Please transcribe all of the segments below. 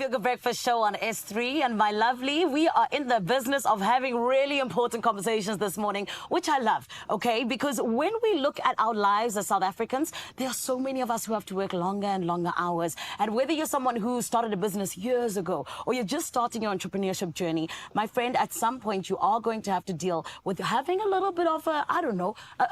Feel Good Breakfast Show on S3. And my lovely, we are in the business of having really important conversations this morning, which I love, okay? Because when we look at our lives as South Africans, there are so many of us who have to work longer and longer hours. And whether you're someone who started a business years ago or you're just starting your entrepreneurship journey, my friend, at some point you are going to have to deal with having a little bit of a, a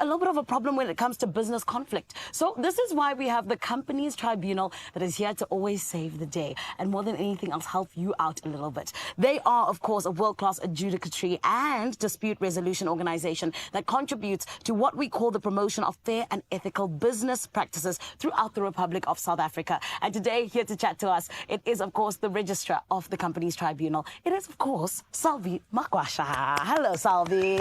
little bit of a problem when it comes to business conflict. So this is why we have the Companies Tribunal that is here to always save the day. And more than anything else, help you out a little bit. They are, of course, a world-class adjudicatory and dispute resolution organization that contributes to what we call the promotion of fair and ethical business practices throughout the Republic of South Africa. And today, here to chat to us, it is, of course, the registrar of the Companies Tribunal. It is, of course, Salvi Makwasha. Hello, Salvi.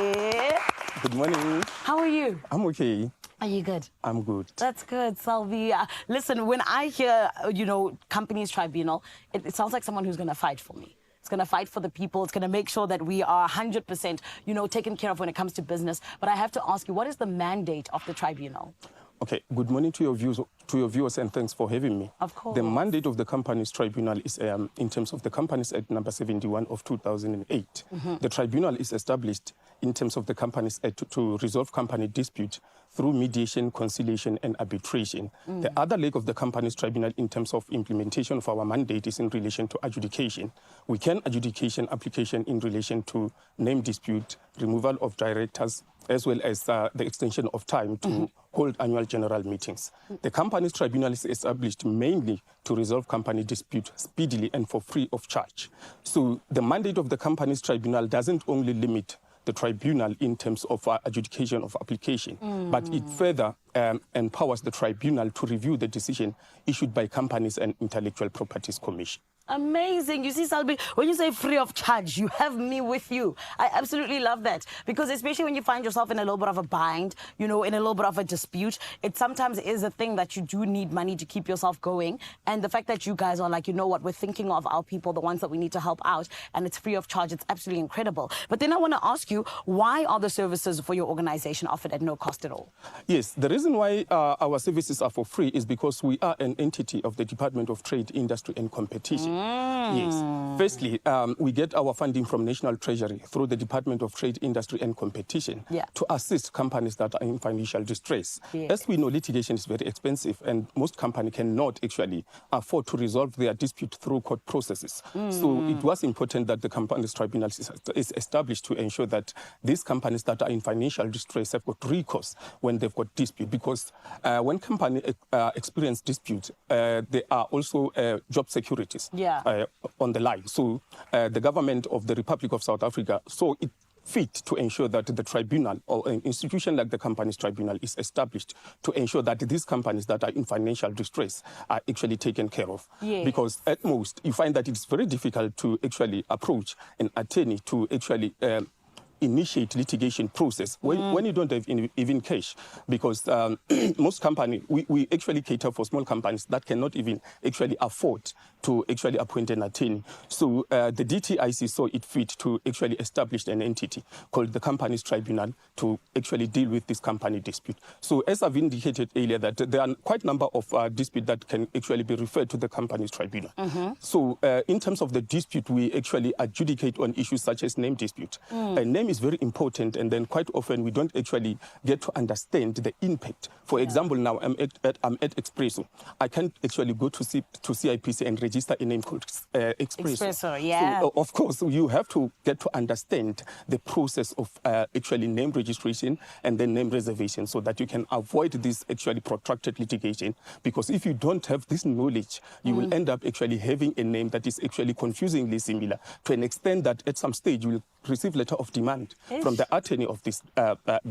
Good morning. How are you? I'm okay. Are you good? I'm good. That's good, Salvi. Listen, when I hear, Companies Tribunal, it sounds like someone who's going to fight for me. It's going to fight for the people. It's going to make sure that we are 100%, taken care of when it comes to business. But I have to ask you, what is the mandate of the tribunal? Okay, good morning to your viewers, and thanks for having me. Of course. The mandate of the Companies Tribunal is, in terms of the Companies Act number 71 of 2008. The tribunal is established in terms of the Companies Act to resolve company dispute through mediation, conciliation, and arbitration. The other leg of the Companies Tribunal in terms of implementation of our mandate is in relation to adjudication. We can adjudication application in relation to name dispute, removal of directors, as well as the extension of time to hold annual general meetings. The Companies Tribunal is established mainly to resolve company dispute speedily and for free of charge. So the mandate of the Companies Tribunal doesn't only limit the tribunal in terms of adjudication of application, but it further empowers the tribunal to review the decision issued by Companies and Intellectual Properties Commission. Amazing. You see, Salvi, when you say free of charge, you have me with you. I absolutely love that. Because especially when you find yourself in a little bit of a bind, in a little bit of a dispute, it sometimes is a thing that you do need money to keep yourself going. And the fact that you guys are like, you know what, we're thinking of our people, the ones that we need to help out, and it's free of charge, it's absolutely incredible. But then I want to ask you, why are the services for your organization offered at no cost at all? Yes, the reason why our services are for free is because we are an entity of the Department of Trade, Industry and Competition. Yes. Firstly, we get our funding from National Treasury through the Department of Trade, Industry and Competition to assist companies that are in financial distress. As we know, litigation is very expensive and most companies cannot actually afford to resolve their dispute through court processes. So it was important that the Companies Tribunal is established to ensure that these companies that are in financial distress have got recourse when they've got dispute, because when companies experience dispute, there are also job securities. On the line. So the government of the Republic of South Africa saw it fit to ensure that the tribunal or an institution like the Companies Tribunal is established to ensure that these companies that are in financial distress are actually taken care of. Because at most you find that it's very difficult to actually approach an attorney to actually initiate litigation process when you don't have even cash, because most companies, we actually cater for small companies that cannot even actually afford to actually appoint an attorney. So the DTIC saw it fit to actually establish an entity called the Companies Tribunal to actually deal with this company dispute. So as I've indicated earlier, that there are quite a number of disputes that can actually be referred to the Companies Tribunal. So in terms of the dispute, we actually adjudicate on issues such as name dispute. Name is very important, and then quite often we don't actually get to understand the impact. For example, now I'm at Expresso. I can't actually go to CIPC and register a name called Expresso. So, of course, you have to get to understand the process of actually name registration and then name reservation, so that you can avoid this actually protracted litigation. Because if you don't have this knowledge, you will end up actually having a name that is actually confusingly similar, to an extent that at some stage you will receive letter of demand from the attorney of these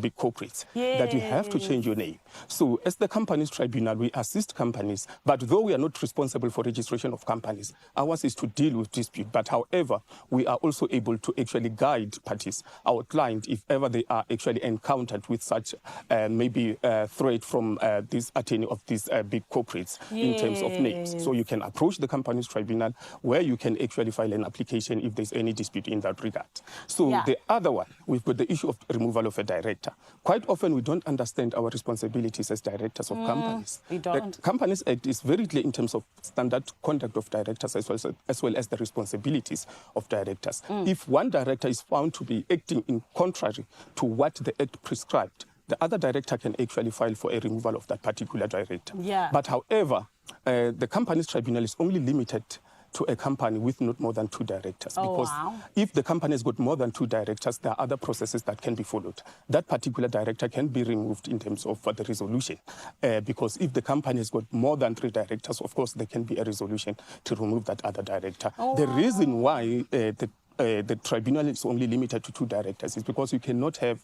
big corporates that you have to change your name. So as the Companies Tribunal, we assist companies, but though we are not responsible for registration of companies, ours is to deal with dispute. But however, we are also able to actually guide parties, our client, if ever they are actually encountered with such maybe threat from this attorney of these big corporates in terms of names. So you can approach the Companies Tribunal, where you can actually file an application if there's any dispute in that regard. So the other one one, we've got the issue of removal of a director. Quite often, we don't understand our responsibilities as directors of companies. We don't. The Companies Act is very clear in terms of standard conduct of directors as well as the responsibilities of directors. If one director is found to be acting in contrary to what the Act prescribed, the other director can actually file for a removal of that particular director. Yeah. But however, the Companies Tribunal is only limited to a company with not more than 2 directors. Because if the company has got more than 2 directors, there are other processes that can be followed. That particular director can be removed in terms of the resolution. Because if the company has got more than 3 directors, of course, there can be a resolution to remove that other director. The reason why the tribunal is only limited to 2 directors is because you cannot have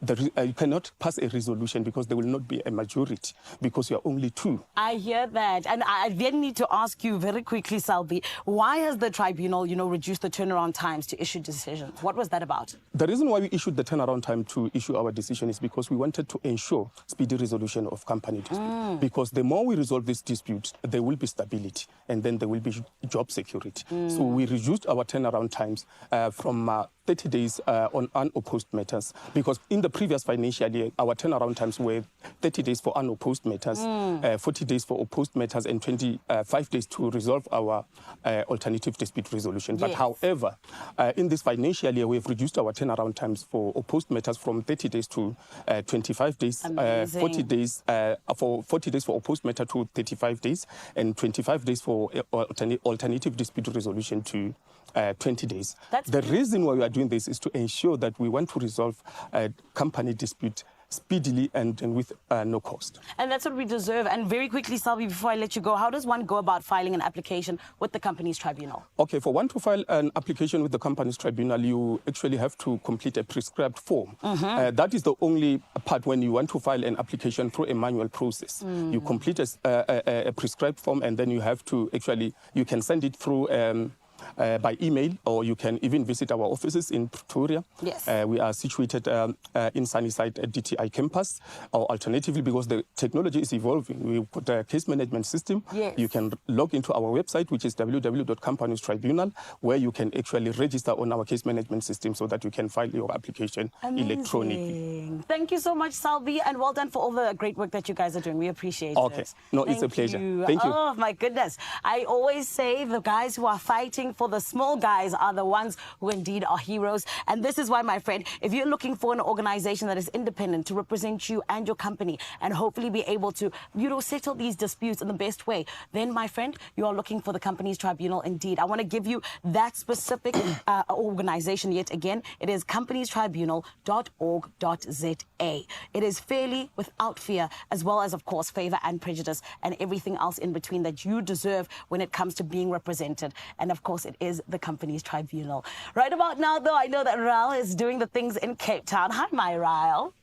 you cannot pass a resolution because there will not be a majority because you are only 2. I hear that. And I then need to ask you very quickly, Salbi, why has the tribunal, reduced the turnaround times to issue decisions? What was that about? The reason why we issued the turnaround time to issue our decision is because we wanted to ensure speedy resolution of company dispute. Because the more we resolve this dispute, there will be stability and then there will be job security. So we reduced our turnaround times from 30 days on unopposed matters, because in the previous financial year, our turnaround times were 30 days for unopposed matters, 40 days for opposed matters, and 25 days to resolve our alternative dispute resolution. But however, in this financial year, we've reduced our turnaround times for opposed matters from 30 days to 25 days, 40 days for opposed matter to 35 days, and 25 days for alternative dispute resolution to 20 days. The reason why we are doing this is to ensure that we want to resolve company dispute speedily and with no cost. And that's what we deserve. And very quickly, Salvi, before I let you go, how does one go about filing an application with the Companies Tribunal? Okay, for one to file an application with the Companies Tribunal, you actually have to complete a prescribed form. That is the only part when you want to file an application through a manual process. You complete a prescribed form, and then you have to actually, you can send it through by email, or you can even visit our offices in Pretoria. Yes. We are situated in Sunnyside at DTI campus, or alternatively, because the technology is evolving, we've got a case management system. Yes. You can log into our website, which is www.companiestribunal, where you can actually register on our case management system so that you can file your application electronically. Thank you so much, Salvi, and well done for all the great work that you guys are doing. We appreciate it. No, it's a pleasure. Thank you. Oh, my goodness. I always say the guys who are fighting for the small guys are the ones who indeed are heroes. And this is why, my friend, if you're looking for an organization that is independent to represent you and your company and hopefully be able to, settle these disputes in the best way, then, my friend, you are looking for the Companies Tribunal indeed. I want to give you that specific organization yet again. It is companiestribunal.org.za. It is fairly, without fear, as well as, of course, favor and prejudice and everything else in between that you deserve when it comes to being represented. And, of course, it is the Companies Tribunal. Right about now, though, I know that Ryle is doing the things in Cape Town. Hi, my Ryle.